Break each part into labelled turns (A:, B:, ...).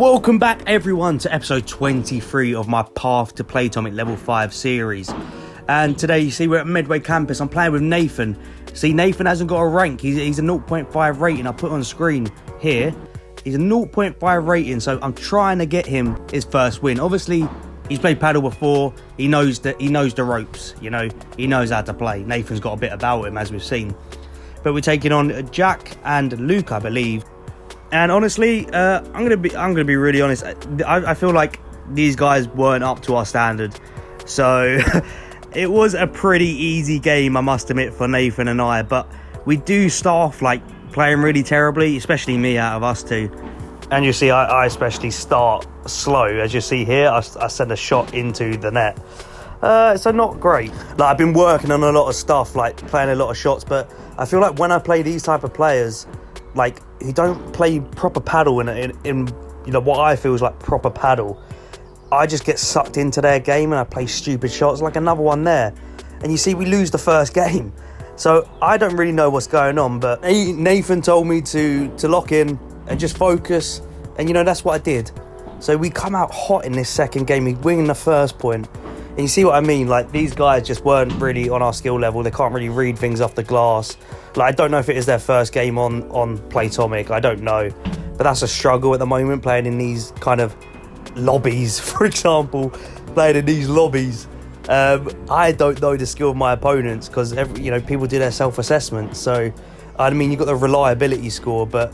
A: Welcome back everyone to episode 23 of my Path to PLAYTOMIC level 5 series. And today you see we're at Medway campus. I'm playing with Nathan. See, Nathan hasn't got a rank. He's a 0.5 rating. I put on screen here. He's a 0.5 rating, so I'm trying to get him his first win. Obviously, he's played paddle before. He knows the ropes, you know. He knows how to play. Nathan's got a bit about him, as we've seen. But we're taking on Jack and Luke, I believe. And honestly, I'm gonna be really honest. I feel like these guys weren't up to our standard. So it was a pretty easy game, I must admit, for Nathan and I. But we do start off like playing really terribly, especially me out of us two. And you see, I especially start slow. As you see here, I send a shot into the net. So not great. Like, I've been working on a lot of stuff, like playing a lot of shots. But I feel like when I play these type of players, like, who don't play proper paddle in you know what I feel is like proper paddle, I just get sucked into their game and I play stupid shots, like another one there. And you see, we lose the first game. So I don't really know what's going on, but Nathan told me to lock in and just focus, and you know, that's what I did. So we come out hot in this second game. We win the first point. And you see what I mean? Like, these guys just weren't really on our skill level. They can't really read things off the glass. Like, I don't know if it is their first game on PLAYTOMIC. I don't know. But that's a struggle at the moment, playing in these kind of lobbies, for example. Playing in these lobbies. I don't know the skill of my opponents because, you know, people do their self-assessment. So, I mean, you've got the reliability score. But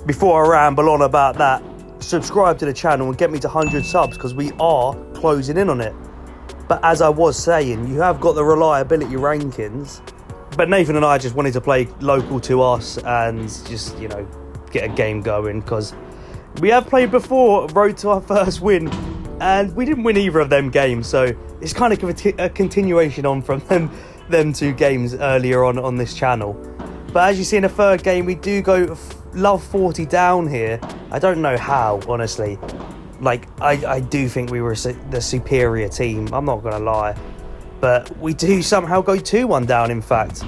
A: before I ramble on about that, subscribe to the channel and get me to 100 subs because we are closing in on it. But as I was saying, you have got the reliability rankings. But Nathan and I just wanted to play local to us and just, you know, get a game going, because we have played before, road to our first win, and we didn't win either of them games. So it's kind of a continuation on from them two games earlier on this channel. But as you see in the third game, we do go love 40 down here. I don't know how, honestly. Like, I do think we were the superior team, I'm not going to lie. But we do somehow go 2-1 down, in fact.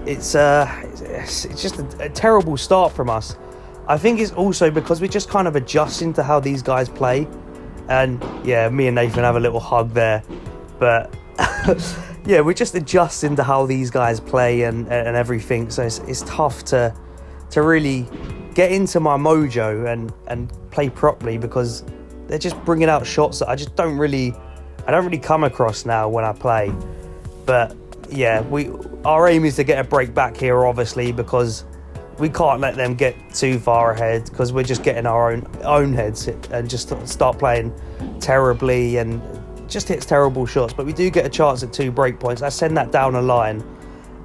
A: It's just a terrible start from us. I think it's also because we're just kind of adjusting to how these guys play. And, yeah, me and Nathan have a little hug there. But, yeah, we're just adjusting to how these guys play and everything. So it's tough to really get into my mojo and play properly, because they're just bringing out shots that I don't really come across now when I play. But yeah, our aim is to get a break back here, obviously, because we can't let them get too far ahead, because we're just getting our own heads and just start playing terribly and just hits terrible shots. But we do get a chance at 2 break points. I send that down a line,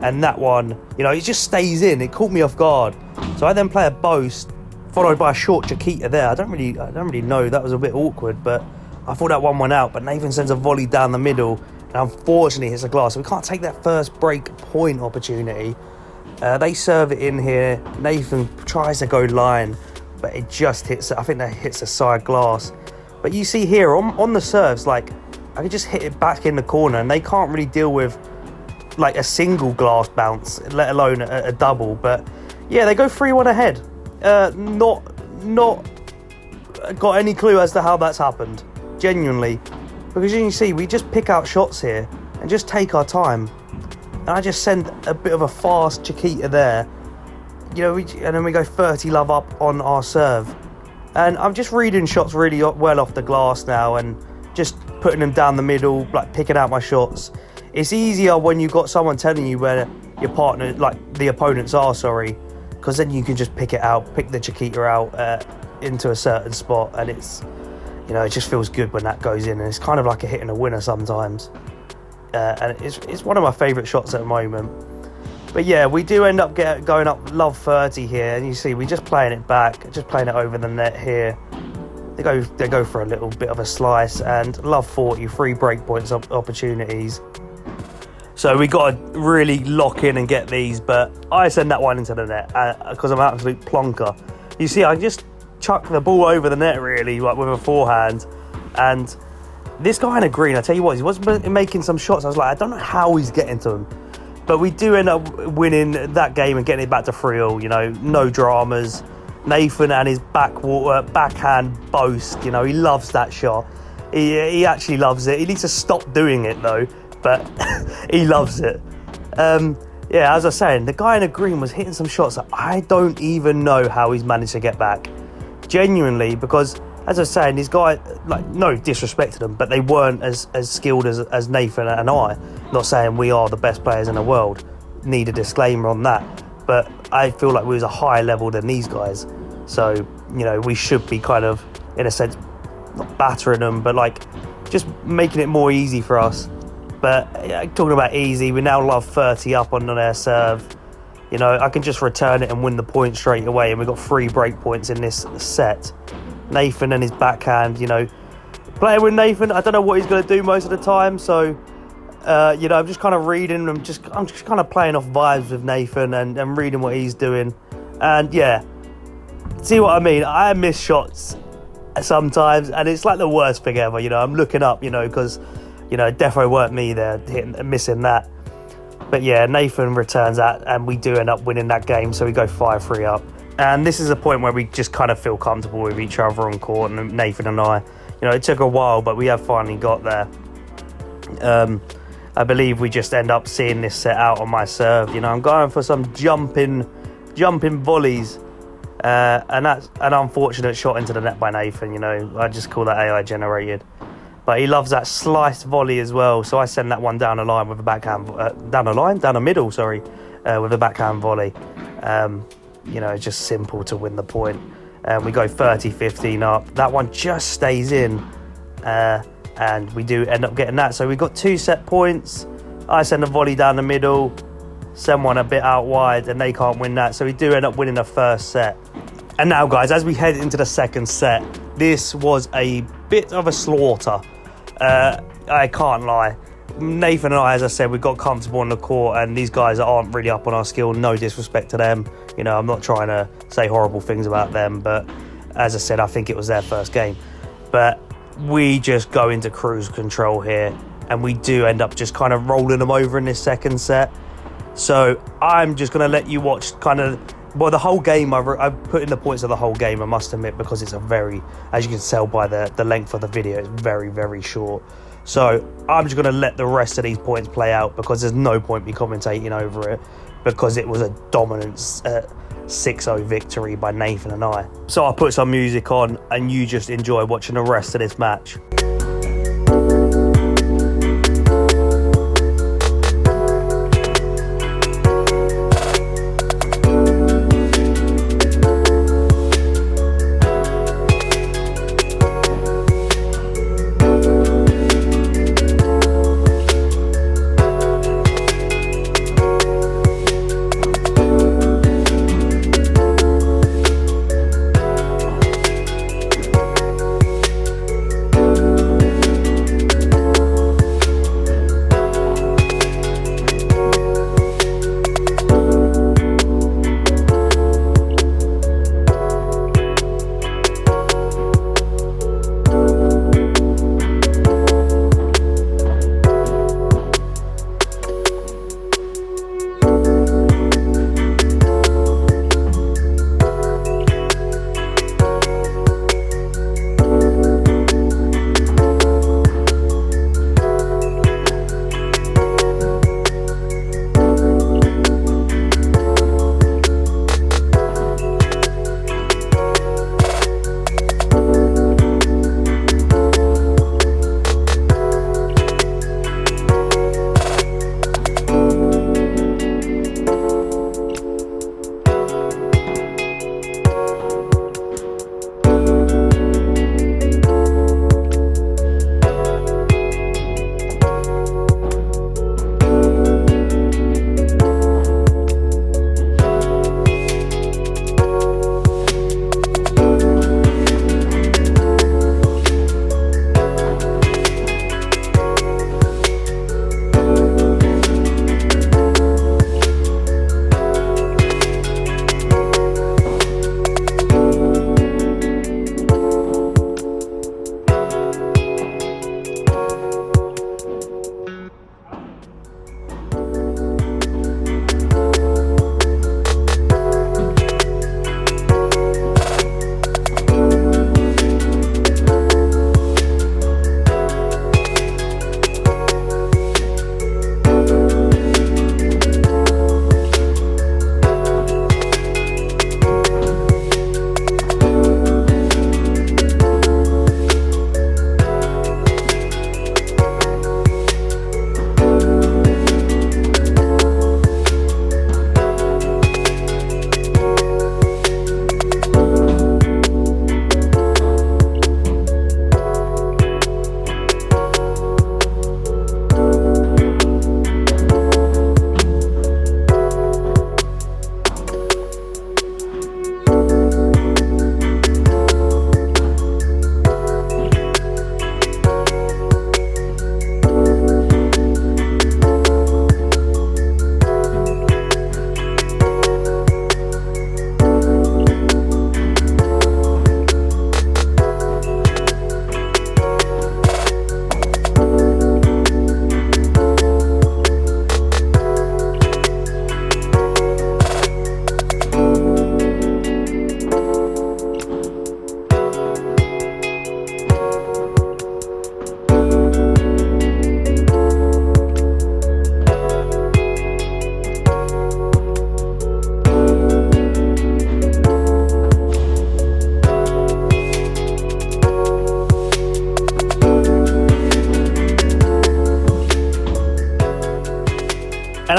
A: and that one, you know, it just stays in. It caught me off guard. So I then play a boast, followed by a short Chiquita there. I don't really know. That was a bit awkward, but I thought that one went out. But Nathan sends a volley down the middle, and unfortunately hits the glass. So we can't take that first break point opportunity. They serve it in here. Nathan tries to go line, but it just hits. I think that hits the side glass. But you see here on the serves, like, I can just hit it back in the corner, and they can't really deal with like a single glass bounce, let alone a double. But yeah, they go 3-1 ahead. Not got any clue as to how that's happened, genuinely, because you can see we just pick out shots here and just take our time. And I just send a bit of a fast Chiquita there, you know, and then we go 30 love up on our serve. And I'm just reading shots really well off the glass now and just putting them down the middle, like picking out my shots. It's easier when you've got someone telling you where your partner, like the opponents are, because then you can just pick it out, pick the Chiquita out into a certain spot, and it's, you know, it just feels good when that goes in, and it's kind of like a hit and a winner sometimes. And it's one of my favourite shots at the moment. But yeah, we do end up going up love 30 here, and you see we just playing it back, just playing it over the net here. They go for a little bit of a slice, and love 40, 3 break points opportunities. So we got to really lock in and get these, but I send that one into the net because I'm an absolute plonker. You see, I just chuck the ball over the net, really, like with a forehand. And this guy in a green, I tell you what, he was making some shots. I was like, I don't know how he's getting to them. But we do end up winning that game and getting it back to 3-all, you know, no dramas. Nathan and his backhand boast, you know, he loves that shot. He actually loves it. He needs to stop doing it though, but he loves it. Yeah, as I was saying, the guy in the green was hitting some shots that I don't even know how he's managed to get back. Genuinely, because as I was saying, these guys, like, no disrespect to them, but they weren't as skilled as Nathan and I. Not saying we are the best players in the world. Need a disclaimer on that. But I feel like we was a higher level than these guys. So, you know, we should be kind of, in a sense, not battering them, but like just making it more easy for us. But talking about easy, we now love 30 up on their serve. You know, I can just return it and win the point straight away. And we've got 3 break points in this set. Nathan and his backhand, you know, playing with Nathan, I don't know what he's going to do most of the time. So, you know, I'm just kind of reading. I'm just kind of playing off vibes with Nathan and reading what he's doing. And yeah, see what I mean? I miss shots sometimes, and it's like the worst thing ever. You know, I'm looking up, you know, because, you know, it definitely weren't me there missing that. But yeah, Nathan returns that, and we do end up winning that game, so we go 5-3 up. And this is a point where we just kind of feel comfortable with each other on court, and Nathan and I. You know, it took a while, but we have finally got there. I believe we just end up seeing this set out on my serve. You know, I'm going for some jumping volleys. And that's an unfortunate shot into the net by Nathan. You know, I just call that AI generated. But he loves that sliced volley as well. So I send that one down the line with a backhand, down the middle, with a backhand volley. You know, it's just simple to win the point. We go 30-15 up. That one just stays in. And we do end up getting that. So we got 2 set points. I send a volley down the middle, send one a bit out wide, and they can't win that. So we do end up winning the first set. And now, guys, as we head into the second set, this was a bit of a slaughter. I can't lie. Nathan and I, as I said, we got comfortable on the court, and these guys aren't really up on our skill. No disrespect to them. You know, I'm not trying to say horrible things about them, but as I said, I think it was their first game. But we just go into cruise control here, and we do end up just kind of rolling them over in this second set. So I'm just going to let you watch kind of, well, the whole game. I've put in the points of the whole game, I must admit, because it's a very, as you can tell by the length of the video, it's very, very short. So I'm just going to let the rest of these points play out, because there's no point me commentating over it, because it was a dominant 6-0 victory by Nathan and I. So I'll put some music on, and you just enjoy watching the rest of this match.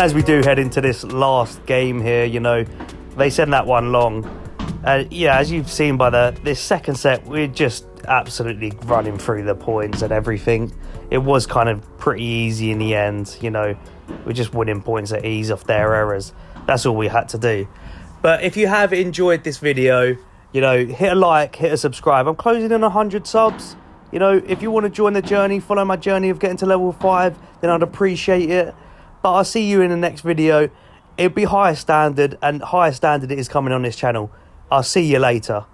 A: as we do head into this last game here, you know, they send that one long. Yeah, as you've seen by this second set, we're just absolutely running through the points and everything. It was kind of pretty easy in the end, you know. We're just winning points at ease off their errors. That's all we had to do. But if you have enjoyed this video, you know, hit a like, hit a subscribe. I'm closing in 100 subs. You know, if you want to join the journey, follow my journey of getting to level 5, then I'd appreciate it. But I'll see you in the next video. It'll be higher standard, and higher standard is coming on this channel. I'll see you later.